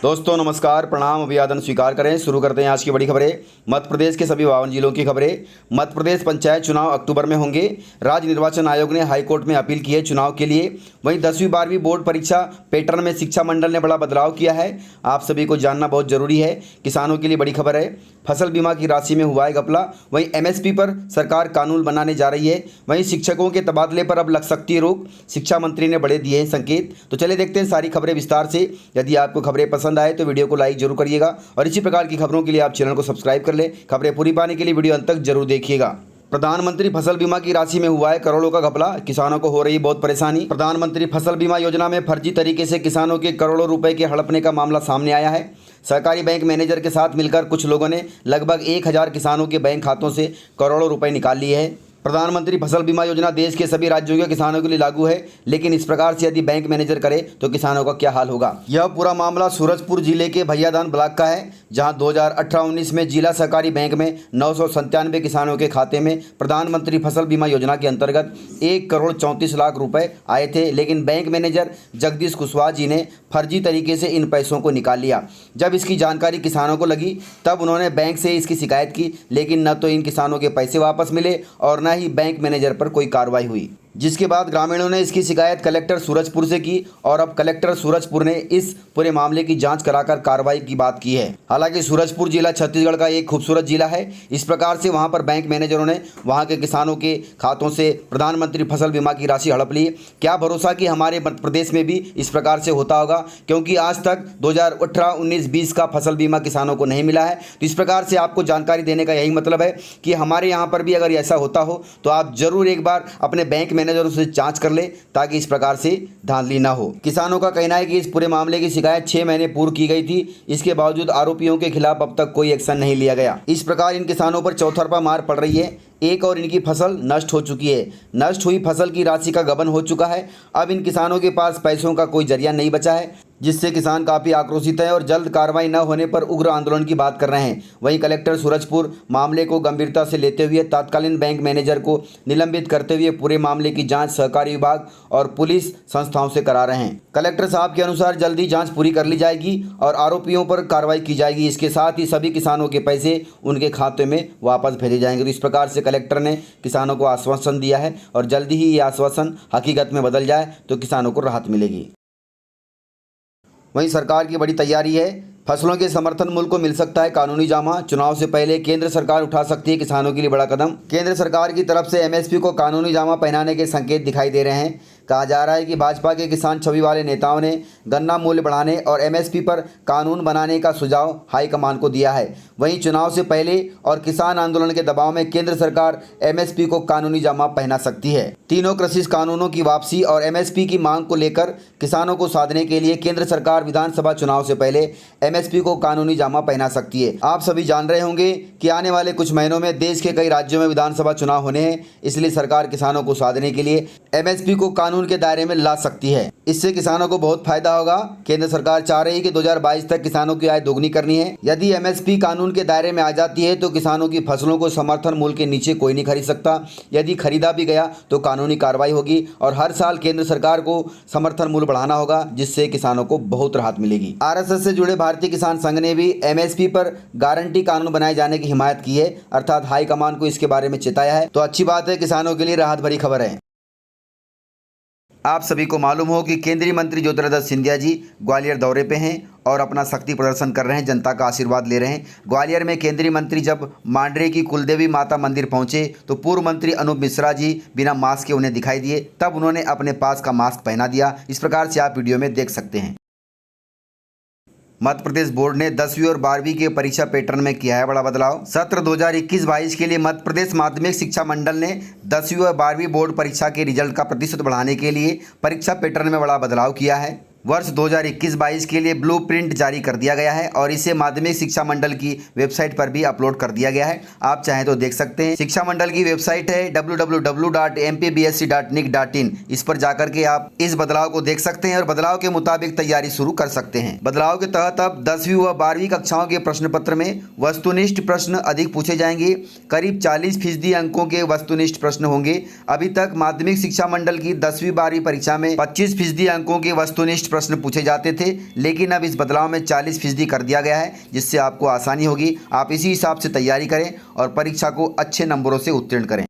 दोस्तों नमस्कार, प्रणाम, अभिवादन स्वीकार करें। शुरू करते हैं आज की बड़ी खबरें। मध्य प्रदेश के सभी 52 जिलों की खबरें। मध्य प्रदेश पंचायत चुनाव अक्टूबर में होंगे। राज्य निर्वाचन आयोग ने हाईकोर्ट में अपील की है चुनाव के लिए। वहीं 10वीं 12वीं बोर्ड परीक्षा पैटर्न में शिक्षा मंडल ने बड़ा बदलाव किया है। आप सभी को जानना बहुत जरूरी है। किसानों के लिए बड़ी खबर है। फसल बीमा की राशि में हुआ है घपला। वहीं एमएसपी पर सरकार कानून बनाने जा रही है। वहीं शिक्षकों के तबादले पर अब लग सकती है रोक। शिक्षा मंत्री ने बड़े दिए हैं संकेत। तो चलिए देखते हैं सारी खबरें विस्तार से। यदि आपको खबरें पसंद आए तो वीडियो को लाइक जरूर करिएगा और इसी प्रकार की खबरों के लिए आप चैनल को सब्सक्राइब कर लें। खबरें पूरी पाने के लिए वीडियो अंत तक जरूर देखिएगा। प्रधानमंत्री फसल बीमा की राशि में हुआ है करोड़ों का घपला। किसानों को हो रही बहुत परेशानी। प्रधानमंत्री फसल बीमा योजना में फर्जी तरीके से किसानों के करोड़ों रुपए के हड़पने का मामला सामने आया है। सहकारी बैंक मैनेजर के साथ मिलकर कुछ लोगों ने लगभग 1000 किसानों के बैंक खातों से करोड़ों रुपए निकाल लिए हैं। प्रधानमंत्री फसल बीमा योजना देश के सभी राज्यों के किसानों के लिए लागू है, लेकिन इस प्रकार से यदि बैंक मैनेजर करे तो किसानों का क्या हाल होगा। यह पूरा मामला सूरजपुर जिले के भैयादान ब्लॉक का है, जहां 2018-19 में जिला सहकारी बैंक में 997 किसानों के खाते में प्रधानमंत्री फसल बीमा योजना के अंतर्गत 1,34,00,000 रुपए आए थे, लेकिन बैंक मैनेजर जगदीश कुशवाहा जी ने फर्जी तरीके से इन पैसों को निकाल लिया। जब इसकी जानकारी किसानों को लगी तब उन्होंने बैंक से इसकी शिकायत की, लेकिन न तो इन किसानों के पैसे वापस मिले और न ही बैंक मैनेजर पर कोई कार्रवाई हुई। जिसके बाद ग्रामीणों ने इसकी शिकायत कलेक्टर सूरजपुर से की और अब कलेक्टर सूरजपुर ने इस पूरे मामले की जांच कराकर कार्रवाई की बात की है। हालांकि सूरजपुर जिला छत्तीसगढ़ का एक खूबसूरत जिला है। इस प्रकार से वहां पर बैंक मैनेजरों ने वहां के किसानों के खातों से प्रधानमंत्री फसल बीमा की राशि हड़प ली। क्या भरोसा कि हमारे मध्य प्रदेश में भी इस प्रकार से होता होगा, क्योंकि आज तक 2018-19-20 का फसल बीमा किसानों को नहीं मिला है। तो इस प्रकार से आपको जानकारी देने का यही मतलब है कि हमारे यहाँ पर भी अगर ऐसा होता हो तो आप जरूर एक बार अपने बैंक मैनेजरों से जांच कर ले, ताकि इस प्रकार से धांधली ना हो। किसानों का कहना है कि इस पूरे मामले की शिकायत 6 महीने पूर्व की गई थी। इसके बावजूद आरोपियों के खिलाफ अब तक कोई एक्शन नहीं लिया गया। इस प्रकार इन किसानों पर चौतरफा मार पड़ रही है। एक और इनकी फसल नष्ट हो चुकी है। नष्ट हुई फसल की राशि का गबन हो चुका है। अब इन किसानों के पास पैसों का कोई जरिया नहीं बचा है, जिससे किसान काफ़ी आक्रोशित है और जल्द कार्रवाई न होने पर उग्र आंदोलन की बात कर रहे हैं। वहीं कलेक्टर सूरजपुर मामले को गंभीरता से लेते हुए तत्कालीन बैंक मैनेजर को निलंबित करते हुए पूरे मामले की जांच सहकारी विभाग और पुलिस संस्थाओं से करा रहे हैं। कलेक्टर साहब के अनुसार जल्दी जांच पूरी कर ली जाएगी और आरोपियों पर कार्रवाई की जाएगी। इसके साथ ही सभी किसानों के पैसे उनके खाते में वापस भेजे जाएंगे। तो इस प्रकार से कलेक्टर ने किसानों को आश्वासन दिया है और जल्दी ही ये आश्वासन हकीकत में बदल जाए तो किसानों को राहत मिलेगी। वहीं सरकार की बड़ी तैयारी है। फसलों के समर्थन मूल्य को मिल सकता है कानूनी जामा। चुनाव से पहले केंद्र सरकार उठा सकती है किसानों के लिए बड़ा कदम। केंद्र सरकार की तरफ से एमएसपी को कानूनी जामा पहनाने के संकेत दिखाई दे रहे हैं। कहा जा रहा है कि भाजपा के किसान छवि वाले नेताओं ने गन्ना मूल्य बढ़ाने और एमएसपी पर कानून बनाने का सुझाव हाईकमान को दिया है। वहीं चुनाव से पहले और किसान आंदोलन के दबाव में केंद्र सरकार एमएसपी को कानूनी जामा पहना सकती है। तीनों कृषि कानूनों की वापसी और एमएसपी की मांग को लेकर किसानों को साधने के लिए केंद्र सरकार विधानसभा चुनाव से पहले एमएसपी को कानूनी जामा पहना सकती है। आप सभी जान रहे होंगे कि आने वाले कुछ महीनों में देश के कई राज्यों में विधानसभा चुनाव होने हैं, इसलिए सरकार किसानों को साधने के लिए एमएसपी को कानून के दायरे में ला सकती है। इससे किसानों को बहुत फायदा होगा। केंद्र सरकार चाह रही है कि 2022 तक किसानों की आय दोगुनी करनी है। यदि एमएसपी कानून के दायरे में आ जाती है तो किसानों की फसलों को समर्थन मूल्य के नीचे कोई नहीं खरीद सकता। यदि खरीदा भी गया तो कानूनी कार्रवाई होगी और हर साल केंद्र सरकार को समर्थन मूल्य बढ़ाना होगा, जिससे किसानों को बहुत राहत मिलेगी। आरएसएस से जुड़े भारतीय किसान संघ ने भी एमएसपी पर गारंटी कानून बनाए जाने की हिमायत की है, अर्थात हाईकमान को इसके बारे में चेताया है। तो अच्छी बात है, किसानों के लिए राहत भरी खबर है। आप सभी को मालूम हो कि केंद्रीय मंत्री ज्योतिरादित्य सिंधिया जी ग्वालियर दौरे पे हैं और अपना शक्ति प्रदर्शन कर रहे हैं, जनता का आशीर्वाद ले रहे हैं। ग्वालियर में केंद्रीय मंत्री जब मांडरे की कुलदेवी माता मंदिर पहुंचे तो पूर्व मंत्री अनूप मिश्रा जी बिना मास्क के उन्हें दिखाई दिए। तब उन्होंने अपने पास का मास्क पहना दिया। इस प्रकार से आप वीडियो में देख सकते हैं। मध्य प्रदेश बोर्ड ने 10वीं और 12वीं के परीक्षा पैटर्न में किया है बड़ा बदलाव। सत्र 2021-22 के लिए मध्य प्रदेश माध्यमिक शिक्षा मंडल ने 10वीं और 12वीं बोर्ड परीक्षा के रिजल्ट का प्रतिशत बढ़ाने के लिए परीक्षा पैटर्न में बड़ा बदलाव किया है। वर्ष 2021-22 के लिए ब्लूप्रिंट जारी कर दिया गया है और इसे माध्यमिक शिक्षा मंडल की वेबसाइट पर भी अपलोड कर दिया गया है। आप चाहें तो देख सकते हैं। शिक्षा मंडल की वेबसाइट है www.mpbsc.nic.in। इस पर जाकर के आप इस बदलाव को देख सकते हैं और बदलाव के मुताबिक तैयारी शुरू कर सकते हैं। बदलाव के तहत अब 10वीं व 12वीं कक्षाओं के प्रश्न पत्र में वस्तुनिष्ठ प्रश्न अधिक पूछे जाएंगे। करीब 40% अंकों के वस्तुनिष्ठ प्रश्न होंगे। अभी तक माध्यमिक शिक्षा मंडल की 10वीं 12वीं परीक्षा में 25% अंकों के वस्तुनिष्ठ प्रश्न पूछे जाते थे, लेकिन अब इस बदलाव में 40% कर दिया गया है, जिससे आपको आसानी होगी। आप इसी हिसाब से तैयारी करें और परीक्षा को अच्छे नंबरों से उत्तीर्ण करें।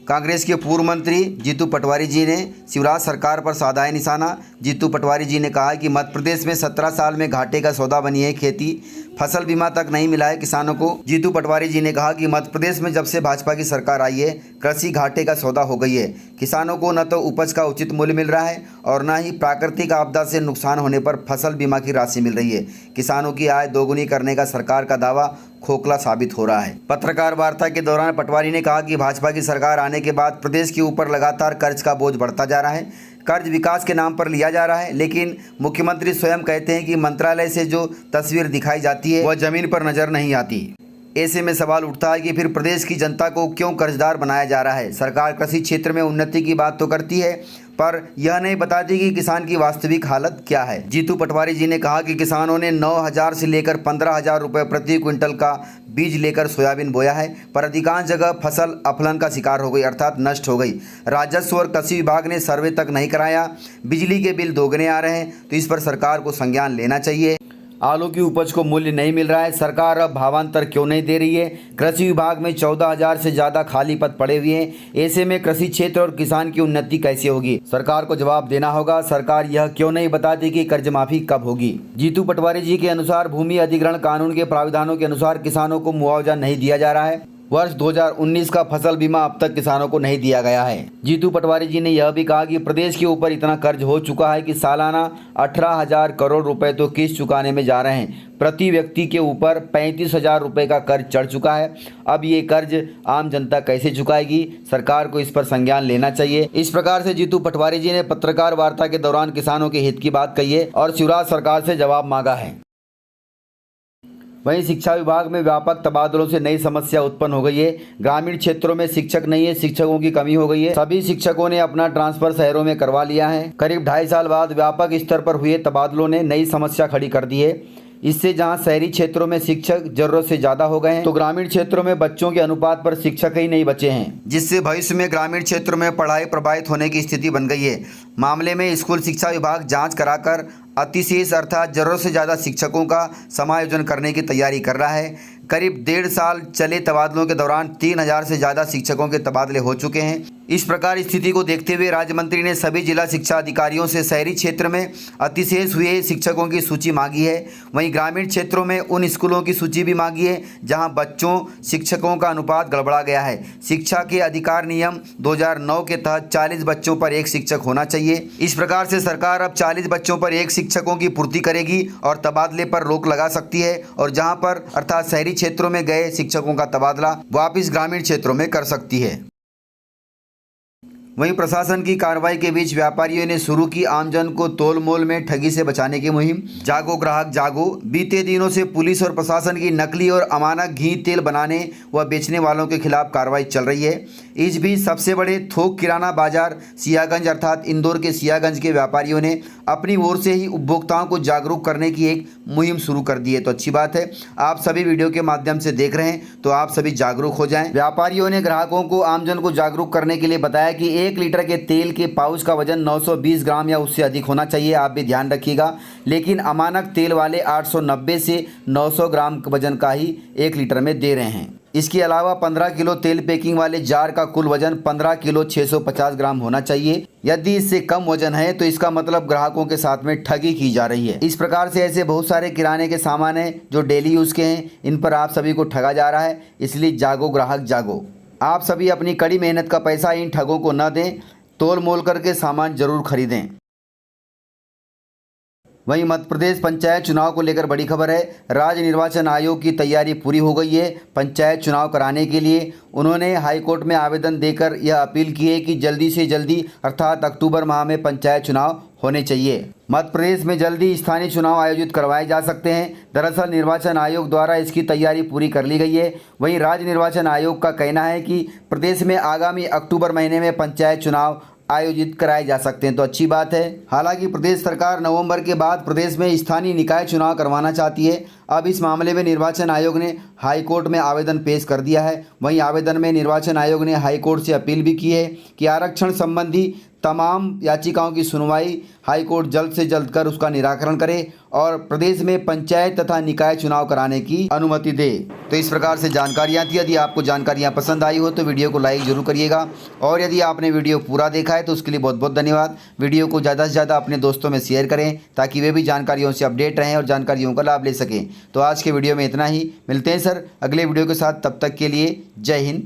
कांग्रेस के पूर्व मंत्री जीतू पटवारी जी ने शिवराज सरकार पर साधा है निशाना। जीतू पटवारी जी ने कहा कि मध्य प्रदेश में 17 साल में घाटे का सौदा बनी है खेती, फसल बीमा तक नहीं मिला है किसानों को। जीतू पटवारी जी ने कहा कि मध्य प्रदेश में जब से भाजपा की सरकार आई है, कृषि घाटे का सौदा हो गई है। किसानों को न तो उपज का उचित मूल्य मिल रहा है और न ही प्राकृतिक आपदा से नुकसान होने पर फसल बीमा की राशि मिल रही है। किसानों की आय दोगुनी करने का सरकार का दावा खोखला साबित हो रहा है। पत्रकार वार्ता के दौरान पटवारी ने कहा कि भाजपा की सरकार आने के बाद प्रदेश के ऊपर लगातार कर्ज का बोझ बढ़ता जा रहा है। कर्ज विकास के नाम पर लिया जा रहा है, लेकिन मुख्यमंत्री स्वयं कहते हैं कि मंत्रालय से जो तस्वीर दिखाई जाती है वह जमीन पर नजर नहीं आती। ऐसे में सवाल उठता है कि फिर प्रदेश की जनता को क्यों कर्जदार बनाया जा रहा है। सरकार कृषि क्षेत्र में उन्नति की बात तो करती है, पर यह नहीं बताती कि किसान की वास्तविक हालत क्या है। जीतू पटवारी जी ने कहा कि किसानों ने 9,000 से लेकर 15,000 रुपये प्रति क्विंटल का बीज लेकर सोयाबीन बोया है, पर अधिकांश जगह फसल अफलन का शिकार हो गई, अर्थात नष्ट हो गई। राजस्व और कृषि विभाग ने सर्वे तक नहीं कराया। बिजली के बिल दोगुने आ रहे हैं, तो इस पर सरकार को संज्ञान लेना चाहिए। आलू की उपज को मूल्य नहीं मिल रहा है, सरकार अब भावांतर क्यों नहीं दे रही है। कृषि विभाग में 14,000 से ज़्यादा खाली पद पड़े हुए हैं। ऐसे में कृषि क्षेत्र और किसान की उन्नति कैसे होगी, सरकार को जवाब देना होगा। सरकार यह क्यों नहीं बताती कि कर्ज माफी कब होगी। जीतू पटवारी जी के अनुसार भूमि अधिग्रहण कानून के प्रावधानों के अनुसार किसानों को मुआवजा नहीं दिया जा रहा है। वर्ष 2019 का फसल बीमा अब तक किसानों को नहीं दिया गया है। जीतू पटवारी जी ने यह भी कहा कि प्रदेश के ऊपर इतना कर्ज हो चुका है कि सालाना 18,000 करोड़ रुपए तो किस्त चुकाने में जा रहे हैं। प्रति व्यक्ति के ऊपर 35,000 रुपए का कर्ज चढ़ चुका है। अब ये कर्ज आम जनता कैसे चुकाएगी, सरकार को इस पर संज्ञान लेना चाहिए। इस प्रकार से जीतू पटवारी जी ने पत्रकार वार्ता के दौरान किसानों के हित की बात कही है और शिवराज सरकार से जवाब मांगा है। वहीं शिक्षा विभाग में व्यापक तबादलों से नई समस्या उत्पन्न हो गई है। ग्रामीण क्षेत्रों में शिक्षक नहीं है, शिक्षकों की कमी हो गई है। सभी शिक्षकों ने अपना ट्रांसफर शहरों में करवा लिया है। करीब 2.5 साल बाद व्यापक स्तर पर हुए तबादलों ने नई समस्या खड़ी कर दी है। इससे जहां शहरी क्षेत्रों में शिक्षक जरूरत से ज़्यादा हो गए हैं, तो ग्रामीण क्षेत्रों में बच्चों के अनुपात पर शिक्षक ही नहीं बचे हैं, जिससे भविष्य में ग्रामीण क्षेत्रों में पढ़ाई प्रभावित होने की स्थिति बन गई है। मामले में स्कूल शिक्षा विभाग जांच कराकर अतिशेष अर्थात जरूरत से ज़्यादा शिक्षकों का समायोजन करने की तैयारी कर रहा है। करीब 1.5 साल चले तबादलों के दौरान 3,000 से ज़्यादा शिक्षकों के तबादले हो चुके हैं। इस प्रकार स्थिति को देखते हुए राज्य मंत्री ने सभी जिला शिक्षा अधिकारियों से शहरी क्षेत्र में अतिशेष हुए शिक्षकों की सूची मांगी है। वहीं ग्रामीण क्षेत्रों में उन स्कूलों की सूची भी मांगी है जहां बच्चों शिक्षकों का अनुपात गड़बड़ा गया है। शिक्षा के अधिकार नियम 2009 के तहत 40 बच्चों पर 1 शिक्षक होना चाहिए। इस प्रकार से सरकार अब 40 बच्चों पर 1 शिक्षकों की पूर्ति करेगी और तबादले पर रोक लगा सकती है, और जहां पर अर्थात शहरी क्षेत्रों में गए शिक्षकों का तबादला वापस ग्रामीण क्षेत्रों में कर सकती है। वहीं प्रशासन की कार्रवाई के बीच व्यापारियों ने शुरू की आमजन को तोल मोल में ठगी से बचाने की मुहिम। जागो ग्राहक जागो। बीते दिनों से पुलिस और प्रशासन की नकली और अमानक घी तेल बनाने व बेचने वालों के खिलाफ कार्रवाई चल रही है। इस बीच सबसे बड़े थोक किराना बाजार सियागंज अर्थात इंदौर के सियागंज के व्यापारियों ने अपनी ओर से ही उपभोक्ताओं को जागरूक करने की एक मुहिम शुरू कर दी है। तो अच्छी बात है, आप सभी वीडियो के माध्यम से देख रहे हैं, तो आप सभी जागरूक हो जाएं। व्यापारियों ने ग्राहकों को आमजन को जागरूक करने के लिए बताया कि 1 लीटर के तेल के पाउच का वजन 920 ग्राम या उससे अधिक होना चाहिए, आप भी ध्यान रखिएगा। लेकिन अमानक तेल वाले 890 से 900 ग्राम वजन का ही 1 लीटर में दे रहे हैं। इसके अलावा 15 किलो तेल पैकिंग वाले जार का कुल वजन 15 किलो 650 ग्राम होना चाहिए। यदि इससे कम वजन है तो इसका मतलब ग्राहकों के साथ में ठगी की जा रही है। इस प्रकार से ऐसे बहुत सारे किराने के सामान हैं जो डेली यूज़ के हैं, इन पर आप सभी को ठगा जा रहा है। इसलिए जागो ग्राहक जागो। आप सभी अपनी कड़ी मेहनत का पैसा इन ठगों को न दें, तोल मोल करके सामान जरूर खरीदें। वहीं मध्य प्रदेश पंचायत चुनाव को लेकर बड़ी खबर है। राज्य निर्वाचन आयोग की तैयारी पूरी हो गई है। पंचायत चुनाव कराने के लिए उन्होंने हाईकोर्ट में आवेदन देकर यह अपील की है कि जल्दी से जल्दी अर्थात अक्टूबर माह में पंचायत चुनाव होने चाहिए। मध्य प्रदेश में जल्दी स्थानीय चुनाव आयोजित करवाए जा सकते हैं। दरअसल निर्वाचन आयोग द्वारा इसकी तैयारी पूरी कर ली गई है। वहीं राज्य निर्वाचन आयोग का कहना है कि प्रदेश में आगामी अक्टूबर महीने में पंचायत चुनाव आयोजित कराए जा सकते हैं। तो अच्छी बात है। हालांकि प्रदेश सरकार नवंबर के बाद प्रदेश में स्थानीय निकाय चुनाव करवाना चाहती है। अब इस मामले में निर्वाचन आयोग ने हाई कोर्ट में आवेदन पेश कर दिया है। वहीं आवेदन में निर्वाचन आयोग ने हाई कोर्ट से अपील भी की है कि आरक्षण संबंधी तमाम याचिकाओं की सुनवाई हाई कोर्ट जल्द से जल्द कर उसका निराकरण करे और प्रदेश में पंचायत तथा निकाय चुनाव कराने की अनुमति दे। तो इस प्रकार से जानकारियाँ थी। यदि आपको जानकारियाँ पसंद आई हो तो वीडियो को लाइक जरूर करिएगा और यदि आपने वीडियो पूरा देखा है तो उसके लिए बहुत बहुत धन्यवाद। वीडियो को ज़्यादा से ज़्यादा अपने दोस्तों में शेयर करें ताकि वे भी जानकारियों से अपडेट रहें और जानकारियों का लाभ ले सकें। तो आज के वीडियो में इतना ही, मिलते हैं सर अगले वीडियो के साथ, तब तक के लिए जय हिंद।